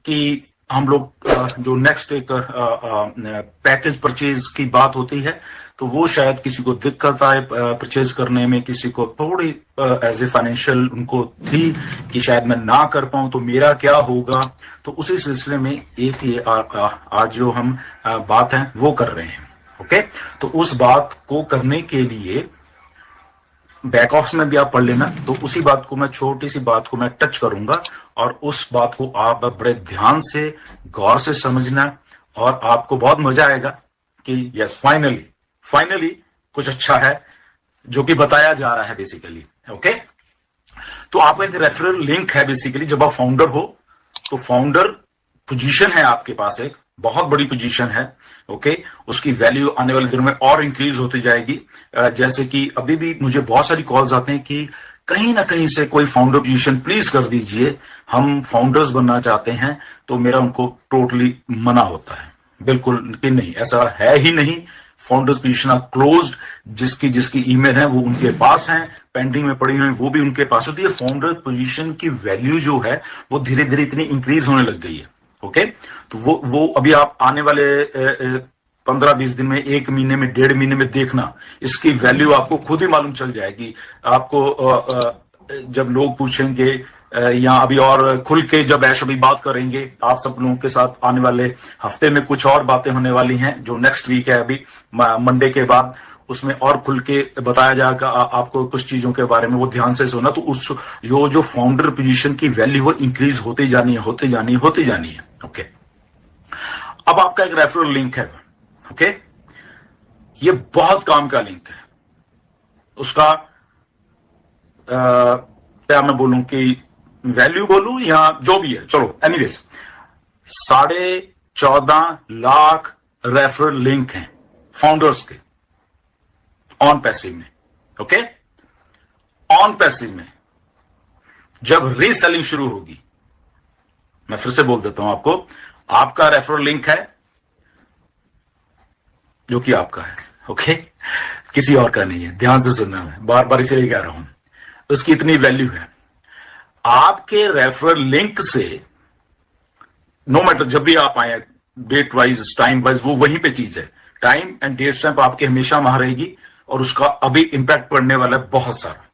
कि हम लोग जो नेक्स्ट एक पैकेज परचेज की बात होती है, तो वो शायद किसी को दिक्कत आए परचेज करने में, किसी को थोड़ी एज ए फाइनेंशियल उनको थी कि शायद मैं ना कर पाऊं तो मेरा क्या होगा। तो उसी सिलसिले में एक ये आज जो हम बात है वो कर रहे हैं। ओके, तो उस बात को करने के लिए बैक ऑफिस में भी आप पढ़ लेना, तो उसी बात को मैं, छोटी सी बात को मैं टच करूंगा और उस बात को आप बड़े ध्यान से गौर से समझना और आपको बहुत मजा आएगा कि यस फाइनली कुछ अच्छा है जो कि बताया जा रहा है बेसिकली। ओके, तो आपका एक रेफरल लिंक है बेसिकली। जब आप फाउंडर हो तो फाउंडर पोजीशन है आपके पास, एक बहुत बड़ी पोजीशन है। ओके, उसकी वैल्यू आने वाले दिनों में और इंक्रीज होती जाएगी। जैसे कि अभी भी मुझे बहुत सारी कॉल्स आते हैं कि कहीं ना कहीं से कोई फाउंडर पोजीशन प्लीज कर दीजिए, हम फाउंडर्स बनना चाहते हैं। तो मेरा उनको टोटली मना होता है, बिल्कुल कि नहीं, ऐसा है ही नहीं। फाउंडर्स पोजीशन क्लोज्ड, जिसकी ईमेल है वो उनके पास है, पेंडिंग में पड़ी हुई वो भी उनके पास होती है। फाउंडर पोजीशन की वैल्यू जो है वो धीरे धीरे इतनी इंक्रीज होने लग गई है। ओके, तो वो अभी आप आने वाले 15-20 दिन में, 1 महीने में, 1.5 महीने में देखना, इसकी वैल्यू आपको खुद ही मालूम चल जाएगी। आपको जब लोग पूछेंगे या अभी और खुल के जब ऐश अभी बात करेंगे आप सब लोगों के साथ, आने वाले हफ्ते में कुछ और बातें होने वाली हैं जो नेक्स्ट वीक है, अभी मंडे के बाद, उसमें और खुल के बताया जाएगा आपको कुछ चीजों के बारे में। वो ध्यान से सुना, तो उस जो फाउंडर पोजीशन की वैल्यू वो इंक्रीज होती जानी है। ओके, अब आपका एक रेफरल लिंक है। ओके, ये बहुत काम का लिंक है। उसका क्या मैं बोलूं कि वैल्यू बोलूं या जो भी है, चलो एनीवेज, 14.5 लाख रेफरल लिंक हैं फाउंडर्स के ऑन पैसिव में। ओके, ऑन पैसिव में जब रीसेलिंग शुरू होगी, मैं फिर से बोल देता हूं आपको, आपका रेफरल लिंक है जो कि आपका है। ओके, किसी और का नहीं है, ध्यान से सुनना है, बार बार इसलिए कह रहा हूं, उसकी इतनी वैल्यू है। आपके रेफरल लिंक से नो मैटर जब भी आप आए, डेट वाइज टाइम वाइज, वो वहीं पे चीज है, टाइम एंड डेट स्टैंप आपके हमेशा वहां रहेगी और उसका अभी इंपैक्ट पड़ने वाला है बहुत सारा,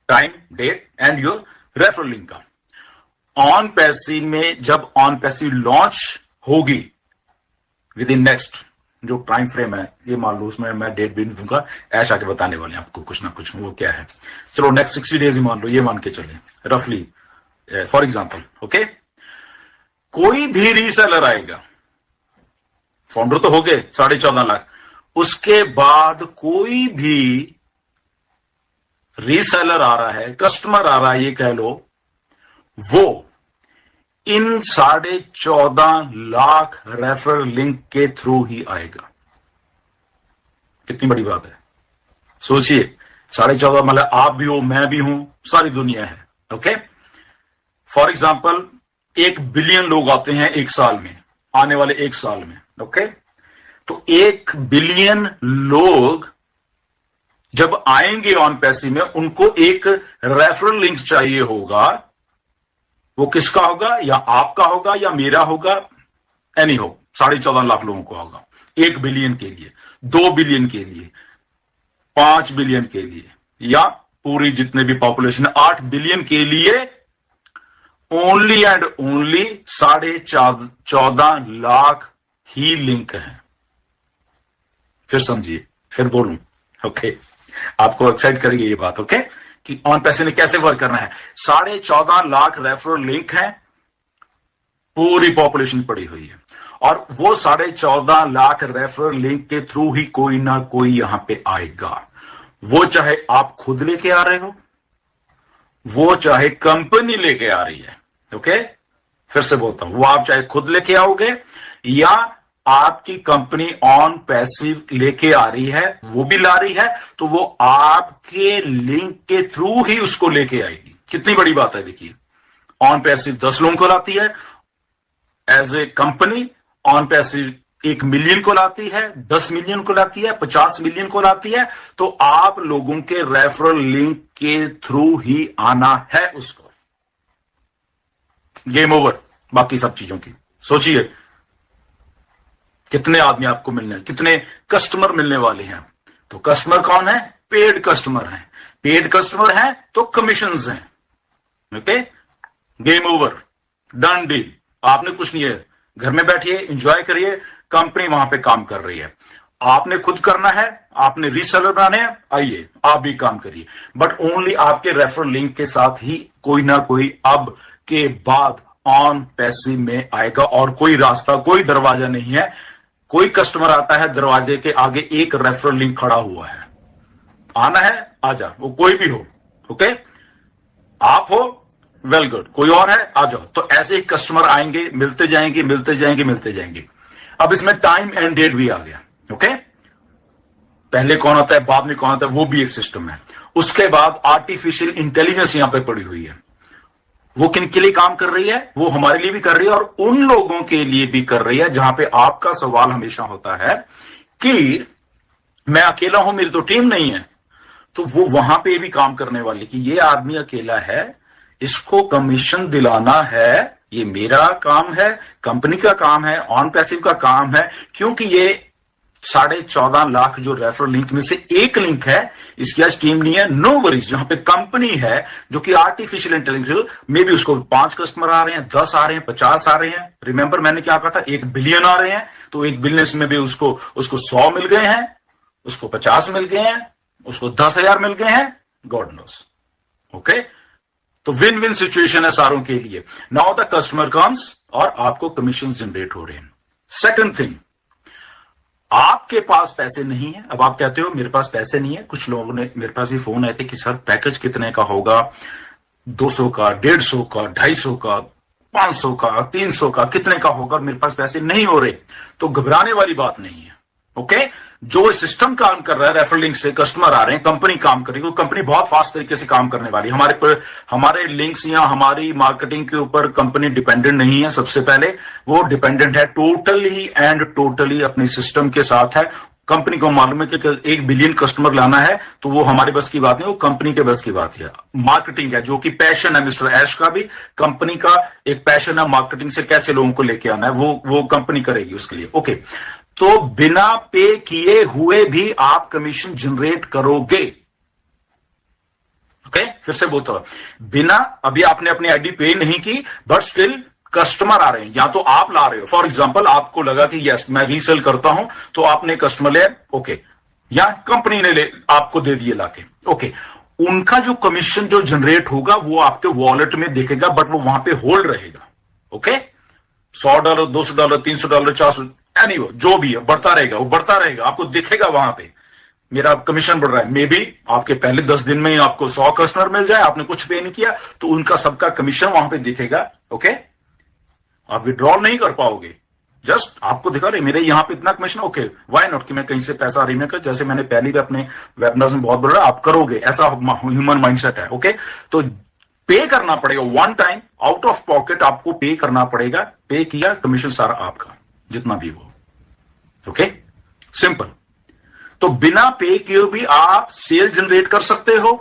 time, date and your referral link का। ऑन पैसिव में जब ऑन पैसिव लॉन्च होगी विद इन नेक्स्ट जो टाइम फ्रेम है, ये मान लो, उसमें मैं डेट भी नहीं दूंगा, ऐश आके बताने वाले हैं आपको कुछ ना कुछ, वो क्या है, चलो नेक्स्ट 60 डेज ही मान लो, ये मान के चले रफली फॉर एग्जांपल। ओके, कोई भी रीसेलर आएगा, फाउंडर तो हो गए 14.5 लाख, उसके बाद कोई भी रीसेलर आ रहा है, कस्टमर आ रहा है, ये कह लो, वो इन 14.5 लाख रेफरल लिंक के थ्रू ही आएगा। कितनी बड़ी बात है, सोचिए, 14.5 मतलब आप भी हो, मैं भी हूं, सारी दुनिया है। ओके, फॉर एग्जाम्पल 1 बिलियन लोग आते हैं एक साल में, आने वाले 1 साल में। ओके, तो 1 बिलियन लोग जब आएंगे ऑन पैसिव में, उनको एक रेफरल लिंक चाहिए होगा। वो किसका होगा, या आपका होगा या मेरा होगा, एनी हो, 14.5 लाख लोगों को होगा, 1 बिलियन के लिए, 2 बिलियन के लिए, 5 बिलियन के लिए, या पूरी जितने भी पॉपुलेशन है 8 बिलियन के लिए, only and only 14.5 lakh he link है। फिर समझिए, फिर बोलूं। ओके, आपको एक्साइट करेगी ये बात। ओके, कि ऑन पैसे में कैसे वर्क करना है। 14.5 लाख रेफरल लिंक है, पूरी पॉपुलेशन पड़ी हुई है, और वो 14.5 लाख रेफरल लिंक के थ्रू ही कोई ना कोई यहां पे आएगा। वो चाहे आप खुद लेके आ रहे हो, वो चाहे कंपनी लेके आ रही है। ओके, फिर से बोलता हूं, वो आप चाहे खुद लेके आओगे या आपकी कंपनी ऑन पैसिव लेके आ रही है, वो भी ला रही है, तो वो आपके लिंक के थ्रू ही उसको लेके आएगी। कितनी बड़ी बात है, देखिए, ऑन पैसिव 10 लोगों को लाती है, as a company OnPassive 1 million को लाती है, 10 मिलियन को लाती है, 50 मिलियन को लाती है। तो आप लोगों के रेफरल लिंक के थ्रू ही आना है उसको। गेम ओवर बाकी सब चीजों की। सोचिए कितने आदमी आपको मिलने, कितने कस्टमर मिलने वाले हैं। तो कस्टमर कौन है? पेड कस्टमर है। पेड कस्टमर है तो कमीशंस हैं। Okay, game over, done deal. आपने कुछ नहीं है, घर में बैठिए, एंजॉय करिए, कंपनी वहां पे काम कर रही है। आपने खुद करना है, आपने रीसेलर बनाने हैं, आइए आप भी काम करिए, बट ओनली आपके रेफरल लिंक के साथ ही कोई ना कोई अब के बाद ऑन पैसिव में आएगा। और कोई रास्ता, कोई दरवाजा नहीं है। कोई कस्टमर आता है, दरवाजे के आगे एक रेफरल लिंक खड़ा हुआ है, आना है आजा, वो कोई भी हो। ओके, आप हो, वेल गुड, कोई और है आ जाओ। तो ऐसे ही कस्टमर आएंगे, मिलते जाएंगे, मिलते जाएंगे, मिलते जाएंगे। अब इसमें टाइम एंड डेट भी आ गया। ओके, पहले कौन आता है, बाद में कौन आता है, वो भी एक सिस्टम है। उसके बाद आर्टिफिशियल इंटेलिजेंस यहां पे पड़ी हुई है। वो किन के लिए काम कर रही है? वो हमारे लिए भी कर रही है और उन लोगों के लिए भी कर रही है जहां पे आपका सवाल हमेशा होता है कि मैं अकेला हूं, मेरी तो टीम नहीं है। तो वो वहां पे भी काम करने वाली कि ये आदमी अकेला है, इसको कमीशन दिलाना है, ये मेरा काम है, कंपनी का काम है, ऑन पैसिव का काम है। क्योंकि ये 14.5 लाख जो रेफरल लिंक में से एक लिंक है, इसकी आज टीम नहीं है, नो वरीज। जहां पे कंपनी है जो कि आर्टिफिशियल इंटेलिजेंस में भी उसको 5 कस्टमर आ रहे हैं, 10 आ रहे हैं, 50 आ रहे हैं। रिमेंबर मैंने क्या कहा था, 1 बिलियन आ रहे हैं। तो 1 बिलियन में भी उसको 100 मिल गए हैं, उसको 50 मिल गए हैं, उसको 10,000 मिल गए हैं, गॉड नोस। ओके, तो विन विन सिचुएशन है सारों के लिए। नाउ द कस्टमर कम्स और आपको कमीशन जनरेट हो रहे हैं। सेकंड थिंग, आपके पास पैसे नहीं है। अब आप कहते हो मेरे पास पैसे नहीं है। कुछ लोगों ने मेरे पास भी फोन आए थे कि सर पैकेज कितने का होगा, 200 का, 150 का, 250 का, 500 का, 300 का, कितने का होगा, मेरे पास पैसे नहीं हो रहे। तो घबराने वाली बात नहीं है। ओके, जो सिस्टम काम कर रहा है, रेफरल लिंक से कस्टमर आ रहे हैं, कंपनी काम कर रही है, कंपनी बहुत फास्ट तरीके से काम करने वाली है। हमारे लिंक्स या हमारी मार्केटिंग के ऊपर कंपनी डिपेंडेंट नहीं है। सबसे पहले वो डिपेंडेंट है टोटली एंड टोटली अपने सिस्टम के साथ है। कंपनी को मालूम है कि 1 बिलियन कस्टमर लाना है, तो वो हमारे बस की बात नहीं, वो कंपनी के बस की बात है। मार्केटिंग है जो कि पैशन है मिस्टर ऐश का भी, कंपनी का एक पैशन है मार्केटिंग से कैसे लोगों को लेके आना है, वो कंपनी करेगी उसके लिए। ओके, तो बिना पे किए हुए भी आप कमीशन जनरेट करोगे। ओके, फिर से बोलता हूं, बिना, अभी आपने अपनी आईडी पे नहीं की, बट स्टिल कस्टमर आ रहे हैं, या तो आप ला रहे हो। फॉर एग्जांपल, आपको लगा कि यस मैं रीसेल करता हूं, तो आपने कस्टमर ले, ओके, या कंपनी ने ले आपको दे दिए लाके, ओके, उनका जो कमीशन जो जनरेट होगा वो आपके वॉलेट में दिखेगा, बट वो वहां पे होल्ड रहेगा। ओके, $100, $200, $300, $400, एनीवे जो भी है बढ़ता रहेगा, वो बढ़ता रहेगा, आपको दिखेगा वहां पे मेरा कमीशन बढ़ रहा है। मे बी आपके पहले 10 दिन में ही आपको 100 कस्टमर मिल जाए, आपने कुछ पे नहीं किया, तो उनका सबका कमीशन वहां पे दिखेगा। ओके, आप विड्रॉल नहीं कर पाओगे, जस्ट आपको दिखा रहे मेरे यहां पे इतना कमीशन, ओके व्हाई नॉट, कि मैं कहीं से पैसा रिमेक कर, जैसे मैंने पहले भी अपने वेबिनार में बहुत बोला, आप करोगे, ऐसा ह्यूमन माइंडसेट है। ओके, तो पे करना पड़ेगा, one time out of pocket आपको पे करना पड़ेगा। पे किया, कमीशन सारा आपका, जितना भी वो। Okay, simple. तो बिना पे किए भी आप सेल जनरेट कर सकते हो,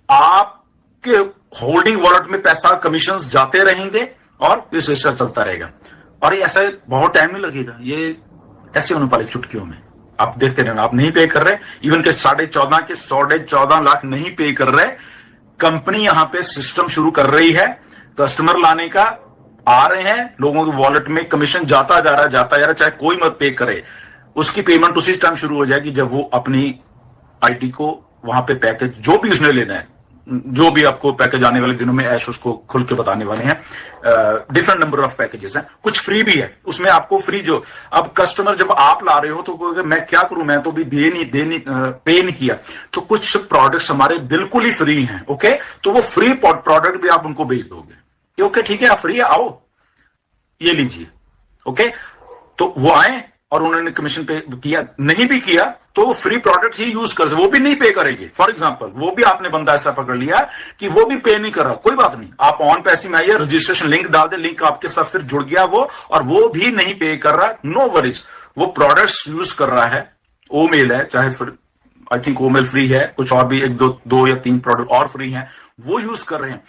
आपके होल्डिंग वॉलेट में पैसा कमीशन जाते रहेंगे और ये सिस्टम चलता रहेगा। और ये ऐसा बहुत टाइम नहीं लगेगा, ये ऐसे होने वाले चुटकियों में आप देखते रहना। आप नहीं पे कर रहे, इवन के 14.5 लाख नहीं पे कर रहे, कंपनी यहां पे सिस्टम शुरू कर रही है, कस्टमर लाने का आ रहे हैं, लोगों के वॉलेट में कमीशन जाता जा रहा है, चाहे कोई मत पे करे, उसकी पेमेंट उसी टाइम शुरू हो जाएगी जब वो अपनी आईडी को वहां पे पैकेज जो भी उसने लेना है, जो भी आपको पैकेज आने वाले दिनों में ऐश उसको खुल के बताने वाले हैं। डिफरेंट नंबर ऑफ पैकेजेस हैं, कुछ फ्री भी है उसमें, आपको फ्री जो अब कस्टमर जब आप ला रहे हो तो मैं क्या करूं, मैं तो भी पे नहीं किया, तो कुछ प्रोडक्ट्स हमारे बिल्कुल ही फ्री हैं। ओके, तो वो फ्री प्रोडक्ट भी आप उनको भेज दोगे, ओके ठीक है, आप फ्री है, आओ ये लीजिए। ओके, तो वो आए और उन्होंने कमीशन पे किया, नहीं भी किया तो फ्री प्रोडक्ट ही यूज कर सकते, वो भी नहीं पे करेंगे। फॉर एग्जांपल, वो भी आपने बंदा ऐसा पकड़ लिया कि वो भी पे नहीं कर रहा, कोई बात नहीं, आप ऑन पैसे में आइए, रजिस्ट्रेशन लिंक डाल दे, लिंक आपके साथ फिर जुड़ गया वो, और वो भी नहीं पे कर रहा, नो वरीज, वो प्रोडक्ट्स यूज कर रहा है, ओ मेल है, चाहे फिर I think O mail free है, कुछ और भी 1 2 या 3 प्रोडक्ट और फ्री हैं, वो यूज कर रहे हैं।